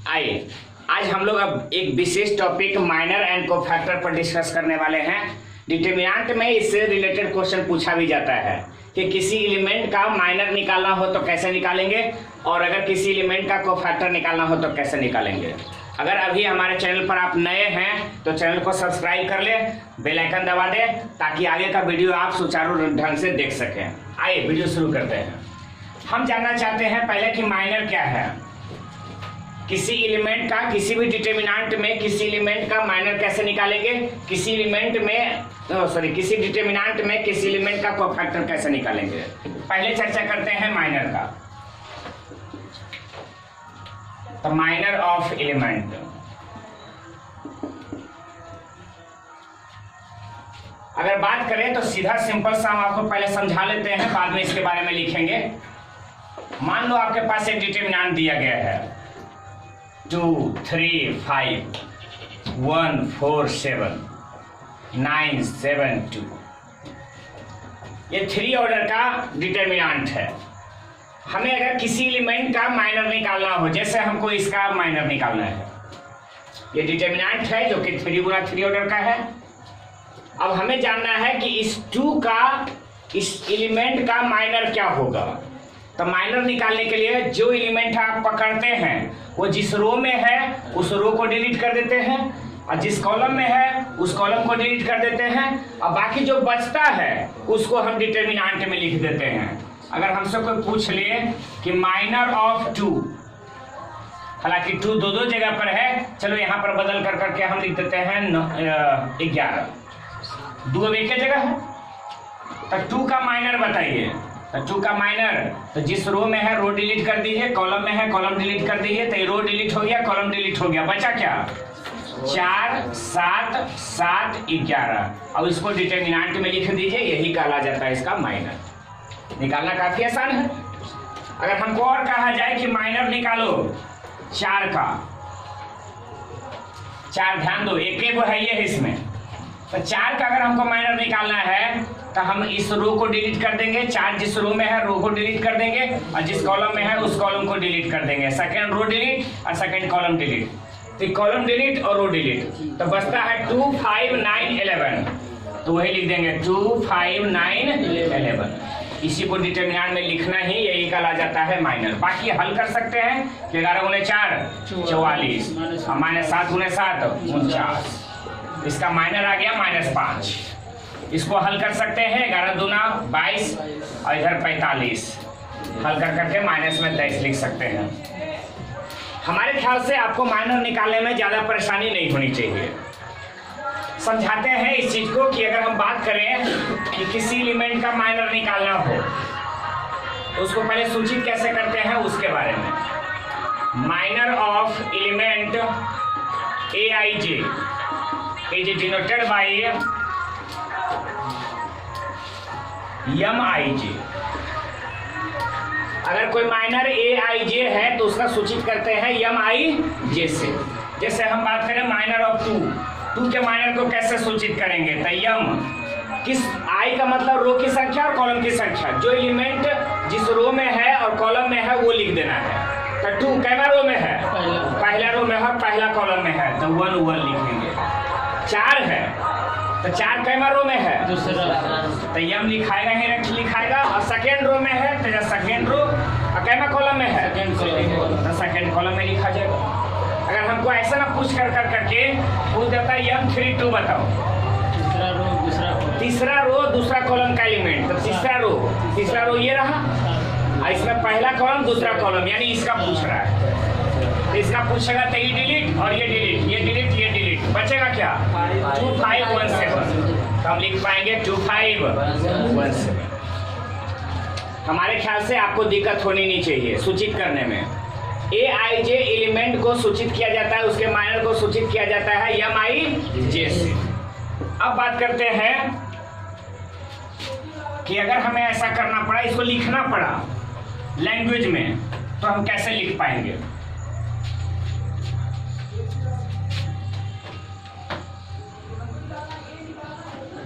आइए आज हम लोग अब एक विशेष टॉपिक माइनर एंड कोफैक्टर पर डिस्कस करने वाले हैं। डिटरमिनेंट में इससे रिलेटेड क्वेश्चन पूछा भी जाता है कि किसी एलिमेंट का माइनर निकालना हो तो कैसे निकालेंगे और अगर किसी एलिमेंट का कोफैक्टर निकालना हो तो कैसे निकालेंगे। अगर अभी हमारे चैनल पर आप नए हैं तो चैनल को सब्सक्राइब कर ले, बेल आइकन दबा दे ताकि आगे का वीडियो आप सुचारू ढंग से देख सकें। आइए वीडियो शुरू करते हैं। हम जानना चाहते हैं पहले कि माइनर क्या है। किसी एलिमेंट का किसी भी डिटरमिनेंट में किसी एलिमेंट का माइनर कैसे निकालेंगे, किसी एलिमेंट में किसी डिटरमिनेंट में किसी एलिमेंट का कोफैक्टर कैसे निकालेंगे। पहले चर्चा करते हैं माइनर का। तो माइनर ऑफ एलिमेंट, अगर बात करें तो सीधा सिंपल सा हम आपको पहले समझा लेते हैं, बाद में इसके बारे में लिखेंगे। मान लो आपके पास एक डिटरमिनेंट दिया गया है 2, 3, 5, 1, 4, 7, 9, 7, 2। ये 3 ऑर्डर का डिटरमिनेंट है। हमें अगर किसी एलिमेंट का माइनर निकालना हो, जैसे हमको इसका माइनर निकालना है, ये डिटरमिनेंट है जो कि 3 गुना 3 ऑर्डर का है। अब हमें जानना है कि इस 2 का इस एलिमेंट का माइनर क्या होगा। तो माइनर निकालने के लिए जो एलिमेंट आप पकड़ते हैं वो जिस रो में है उस रो को डिलीट कर देते हैं और जिस कॉलम में है उस कॉलम को डिलीट कर देते हैं और बाकी जो बचता है उसको हम डिटरमिनेंट में लिख देते हैं। अगर हमसे कोई पूछ ले कि माइनर ऑफ 2, हालांकि 2 दो जगह पर है, चलो यहाँ पर बदल कर करके हम लिख देते हैं 11। 2 अब एक जगह है तो 2 का माइनर बताइए। तो 2 का माइनर, तो जिस रो में है रो डिलीट कर दीजिए, कॉलम में है कॉलम डिलीट कर दीजिए। तो ये रो डिलीट हो गया, कॉलम डिलीट हो गया, बचा क्या 4, 7, 7, 11। अब इसको डिटरमिनेंट में लिख दीजिए, यही कहा जाता है इसका माइनर। निकालना काफी आसान है। अगर हमको और कहा जाए कि माइनर निकालो 4 का, 4 ध्यान दो एक वो है ये इसमें, तो 4 का अगर हमको माइनर निकालना है तो हम इस रो को डिलीट कर देंगे। 4 जिस रो में है रो को डिलीट कर देंगे और जिस कॉलम में है उस कॉलम को डिलीट कर देंगे। सेकंड रो डिलीट और सेकंड कॉलम डिलीट, तो कॉलम डिलीट और रो डिलीट, तो बचता है 2, 5, 9, 11। तो वही लिख देंगे 2, 5, 9, 11। इसी को डिटरमिनेंट में लिखना ही यही कहा जाता है माइनर। बाकी हल कर सकते हैं कि 11 गुने 4 44 और -7 गुने 7 49। इसका माइनर आ गया -5। इसको हल कर सकते हैं 11 दूना 22 और इधर 45। हल कर करके माइनस में 23 लिख सकते हैं। हमारे ख्याल से आपको माइनर निकालने में ज्यादा परेशानी नहीं होनी चाहिए। समझाते हैं इस चीज को कि अगर हम बात करें कि किसी एलिमेंट का माइनर निकालना हो तो उसको पहले सूचित कैसे करते हैं उसके बारे में। Minor of element Aij is denoted by Mij। अगर कोई माइनर Aij है तो उसका सूचित करते हैं Mij से। जैसे हम बात करें माइनर ऑफ 2 के माइनर को कैसे सूचित करेंगे। तो यम किस आई का मतलब रो की संख्या और कॉलम की संख्या, जो एलिमेंट जिस रो में है और कॉलम में है वो लिख देना है। तो 2 कैमा रो में है, पहला रो में है, पहला कॉलम में है, तो 1 1 लिखेंगे। 4 है तो 4 कैमा रो में है, तो यम लिखाएगा ही लिखाएगा। और सेकेंड रो में है तो सेकेंड रो, और कैमा कॉलम में है तो सेकेंड कॉलम में लिखा जाएगा। अगर हमको ऐसा ना पूछ कर करके पूछ देता है यम 3 2 बताओ, तीसरा रो दूसरा कॉलम का एलिमेंट, तो तीसरा रो ये रहा और इसमें पहला कॉलम दूसरा कॉलम, यानी इसका पूछ रहा है। तो इसका पूछेगा तो ये डिलीट और ये डिलीट, ये डिलीट, ये डिलीट, बचेगा क्या 2 5 1 7। तो हम लिख पाएंगे 2 5 1 7। हमारे ख्याल से आपको दिक्कत होनी नहीं चाहिए सूचित करने में। Aij एलिमेंट को सूचित किया जाता है, उसके माइनर को सूचित किया जाता है Mij से। अब बात करते हैं कि अगर हमें ऐसा करना पड़ा, इसको लिखना पड़ा लैंग्वेज में, तो हम कैसे लिख पाएंगे।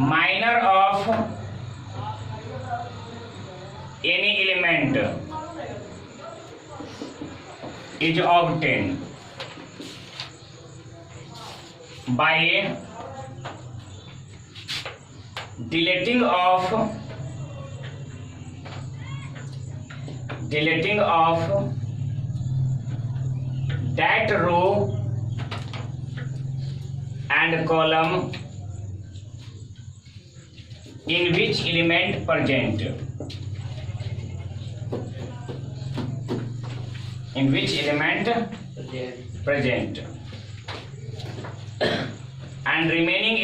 Minor of any element is obtained by deleting of that row and column in which element present, and remaining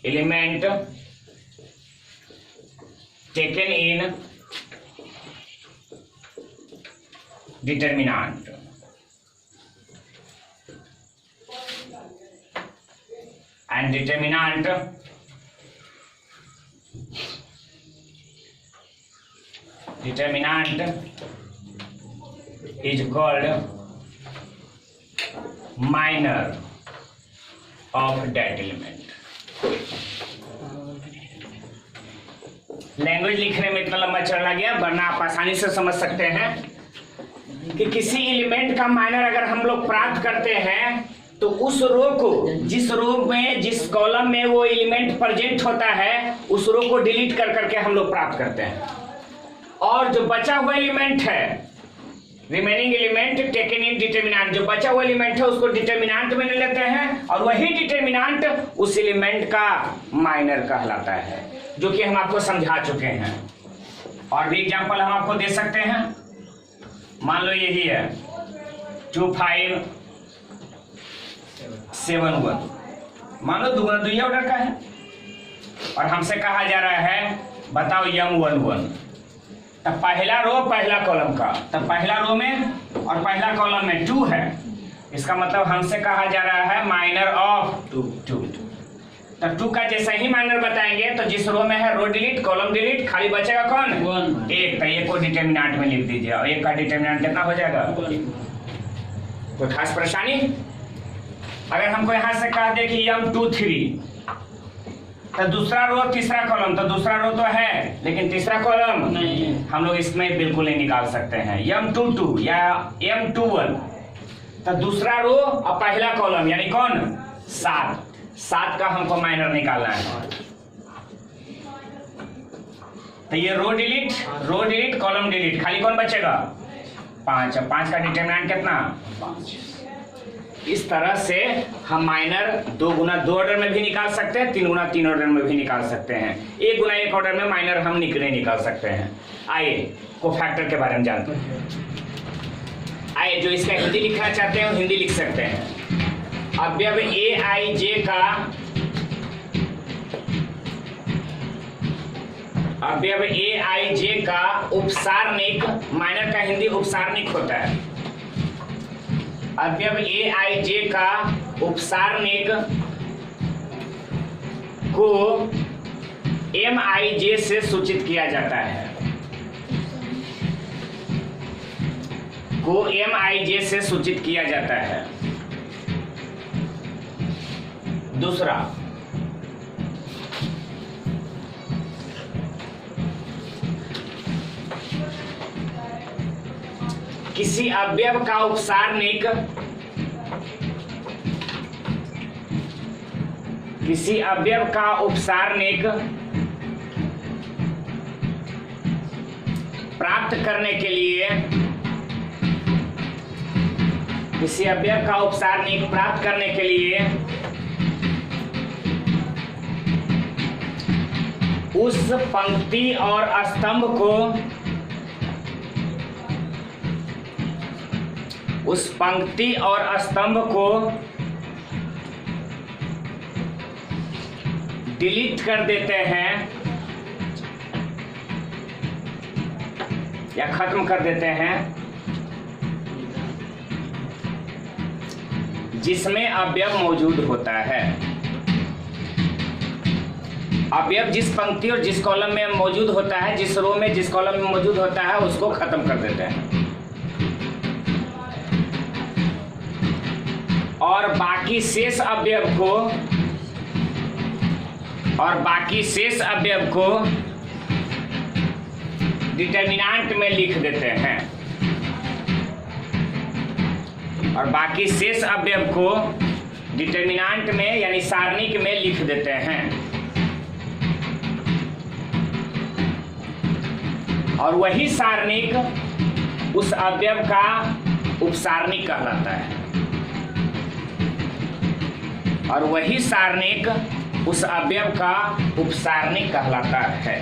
element taken in determinant. And determinant is called minor of that element. Language लिखने में इतना लंबा चलना गया, वरना आप आसानी से समझ सकते हैं कि किसी एलिमेंट का माइनर अगर हम लोग प्राप्त करते हैं तो उस रो को, जिस रो में जिस कॉलम में वो एलिमेंट प्रेजेंट होता है, उस रो को डिलीट कर करके हम लोग प्राप्त करते हैं। और जो बचा हुआ एलिमेंट है, remaining element taken in determinant, जो बचा हुआ एलिमेंट है उसको डिटरमिनेंट में ले लेते हैं और वही डिटरमिनेंट उस एलिमेंट का माइनर कहलाता है, जो कि हम आपको समझा चुके हैं। और भी एग्जांपल हम आपको दे सकते हैं। मान लो यही है 2571, मान लो दुगना दुइया ऑर्डर का है और हमसे कहा जा रहा है बताओ M11। तब पहला रो पहला कॉलम का, तब पहला रो में और पहला कॉलम में 2 है, इसका मतलब हमसे कहा जा रहा है माइनर ऑफ 2। तब 2 का जैसा ही माइनर बताएंगे तो जिस रो में है रो डिलीट, कॉलम डिलीट, खाली बचेगा कौन? 1। तो एक को डिटरमिनेंट में लिख दीजिए और एक का डिटरमिनेंट कितना हो जाएगा? कोई खास परेशानी? अगर हमको यहां से कहा दे कि M23, तो दूसरा रो तीसरा कॉलम, तो दूसरा रो तो है लेकिन तीसरा कॉलम नहीं, हम लोग इसमें बिल्कुल नहीं निकाल सकते हैं। M22 या M21, तो दूसरा रो और पहला कॉलम यानी कौन? 7 का हमको माइनर निकालना है। तो ये रो डिलीट, कॉलम डिलीट, खाली कौन बचेगा? 5। 5 का डिटरमिनेंट कितना? 5। इस तरह से हम माइनर 2 गुना 2 ऑर्डर में भी निकाल सकते हैं, 3 गुना 3 ऑर्डर में भी निकाल सकते हैं, 1 गुना 1 ऑर्डर में माइनर हम निकाल सकते हैं। आइए कोफैक्टर के बारे में जानते हैं। आइए जो इसका हिंदी लिखना चाहते हैं हिंदी लिख सकते हैं। अवयव AIJ का उपसारणिक, माइनर का हिंदी उपसारणिक होता है। अवयव AIJ का उपसारणिक को MIJ से सूचित किया जाता है, दूसरा, किसी अवयव का उपसारणिक प्राप्त करने के लिए, उस पंक्ति और स्तंभ को डिलीट कर देते हैं या खत्म कर देते हैं जिसमें अवयव मौजूद होता है। अवयव जिस पंक्ति और जिस कॉलम में मौजूद होता है, जिस रो में जिस कॉलम में मौजूद होता है, उसको खत्म कर देते हैं और बाकी शेष अवयव को डिटर्मिनेंट में लिख देते हैं और बाकी शेष अवयव को डिटर्मिनेंट में यानी सारणिक में लिख देते हैं और वही सारणिक उस अवयव का उपसारणिक कहलाता है और वही सारणिक उस अवयव का उपसारणिक कहलाता है।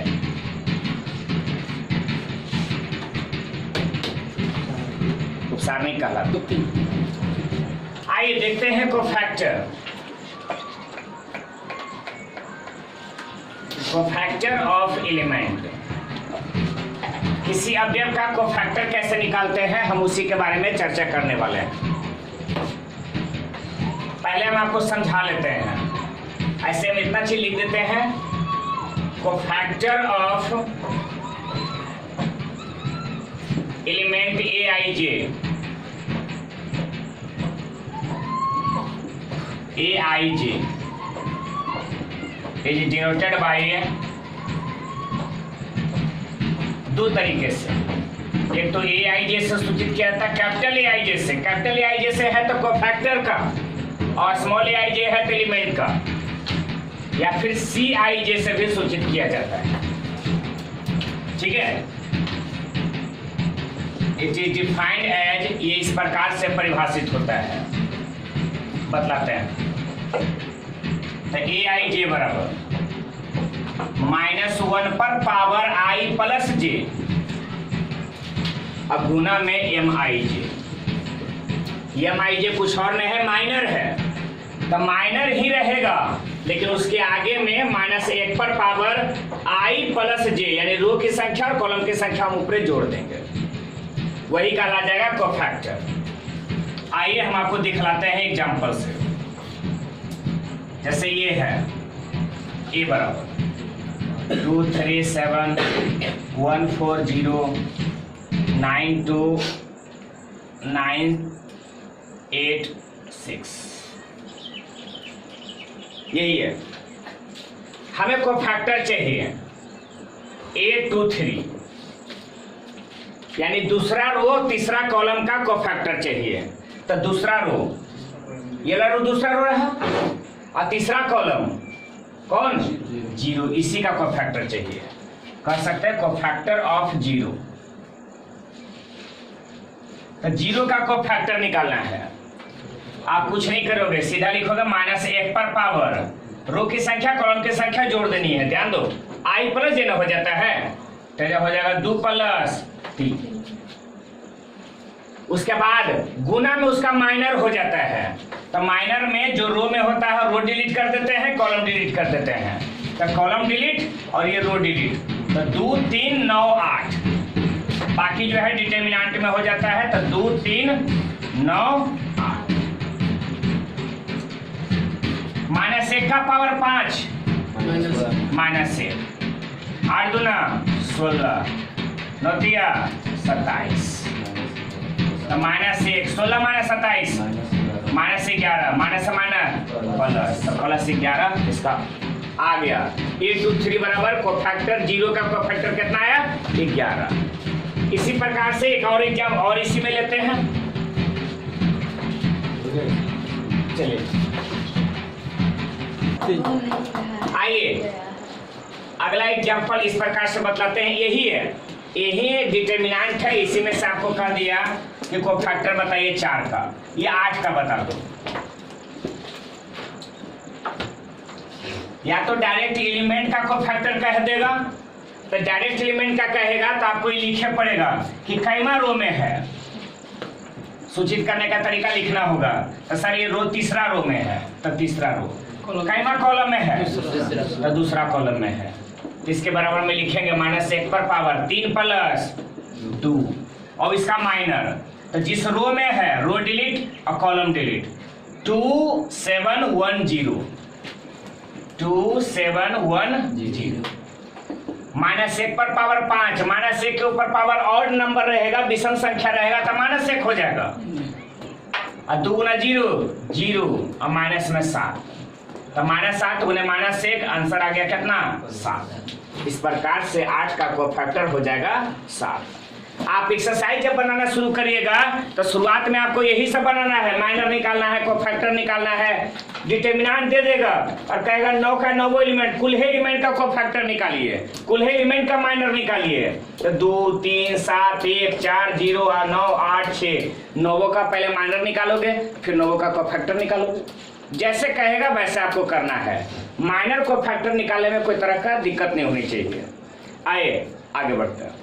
उपसारणिक कहलाता है। आइए देखते हैं कोफैक्टर। Cofactor of element. किसी अवयव का कोफैक्टर कैसे निकालते हैं हम उसी के बारे में चर्चा करने वाले हैं। पहले हम आपको समझा लेते हैं। ऐसे हम इतना चीज लिख देते हैं, cofactor of element Aij, Aij is denoted by दो तरीके से। एक तो Aij से सूचित किया था कैपिटल Aij से। कैपिटल Aij से है तो कोफैक्टर का और स्मॉल Aij है तो एलिमेंट का, या फिर Cij से भी सूचित किया जाता है। ठीक है, इट इज डिफाइंड एज, ये इस प्रकार से परिभाषित होता है, बतलाते हैं। तो Aij बराबर -1 पर पावर i प्लस j, अब गुना में Mij। Mij कुछ और नहीं है, माइनर है, तो माइनर ही रहेगा, लेकिन उसके आगे में -1 पर पावर i प्लस j यानी रो की संख्या और कॉलम की संख्या हम ऊपर जोड़ देंगे, वही कहला जाएगा कोफैक्टर। आइए हम आपको दिखलाते हैं एग्जांपल से। जैसे ये है a बराबर 2 3 7 1 4 0 9 2 9 8 6, यही है। हमें कोफैक्टर चाहिए A23 यानी दूसरा रो तीसरा कॉलम का कोफैक्टर चाहिए। तो दूसरा रो, ये रो दूसरा रो रहा और तीसरा कॉलम कौन 0, इसी का कोफैक्टर चाहिए। कर सकते हैं कोफैक्टर ऑफ 0। तो 0 का कोफैक्टर निकालना है। आप कुछ नहीं करोगे, सीधा लिखोगे -1 पर पावर रो की संख्या कॉलम की संख्या जोड़ देनी है। ध्यान दो, i प्लस j हो जाता है तो हो जाएगा 2 + 3। उसके बाद गुना में उसका माइनर हो जाता है, तो माइनर में जो रो में होता है रो डिलीट कर देते हैं, कॉलम डिलीट कर देते हैं। तो कॉलम डिलीट और ये रो डिलीट, तो 2 3 9 8, बाकी जो है डिटर्मिनेंट में हो जाता है। तो 2 3 9 8 -1 का पावर 5 -1, 8 दूना 16 9 तिया 27, तो -1 16 - 27 -11 प्लस, तो +11 इसका आ गया। A23 बराबर कोफैक्टर 0 का कोफैक्टर कितना आया 11। इसी प्रकार से एक और एग्जाम और इसी में लेते हैं। चलिए आइए अगला एग्जाम्पल इस प्रकार से बतलाते हैं। यही है, यही डिटर्मिनेंट है, इसी में से आपको कह दिया कि कोफैक्टर बताइए 4 का, ये 8 का बता दो। या तो डायरेक्ट एलिमेंट का कोफैक्टर कह देगा, तो डायरेक्ट एलिमेंट का कहेगा तो आपको ये लिखे पड़ेगा कि कैमा रो में है, सूचित करने का तरीका लिखना होगा। तो सर ये रो तीसरा रो में है, तो तीसरा रो। कैमा कॉलम में है, तो दूसरा कॉलम में है। तो इसके बराबर में लिखेंगे -1 पर पावर 3 + 2 और इसका माइनर। तो जिस रो में है रो डिलीट और कॉलम डिलीट। 2 7 1 0 2 7 1 0 -1 पर पावर 5, -1 के ऊपर पावर ऑड नंबर रहेगा, विषम संख्या रहेगा तो -1 हो जाएगा। और 2 × 0 0 और माइनस में 7, तो -7 × -1 आंसर आ गया कितना 7। इस प्रकार से 8 का कोफैक्टर हो जाएगा 7। आप एक्सरसाइज जब बनाना शुरू करिएगा तो शुरुआत में आपको यही सब बनाना है, माइनर निकालना है, कोफैक्टर निकालना है, डिटरमिनेंट दे देगा और कहेगा 9 का 9 एलिमेंट, कुल एलिमेंट का कोफैक्टर निकालिए, कुल एलिमेंट का माइनर निकालिए। तो 2 3 7 1 4 0 9 8 6 9 का पहले माइनर निकालोगे, फिर 9 का कोफैक्टर निकालोगे। जैसे कहेगा वैसे आपको करना है। माइनर कोफैक्टर निकालने में कोई तरह का दिक्कत नहीं होनी चाहिए। आइए आगे बढ़ते हैं।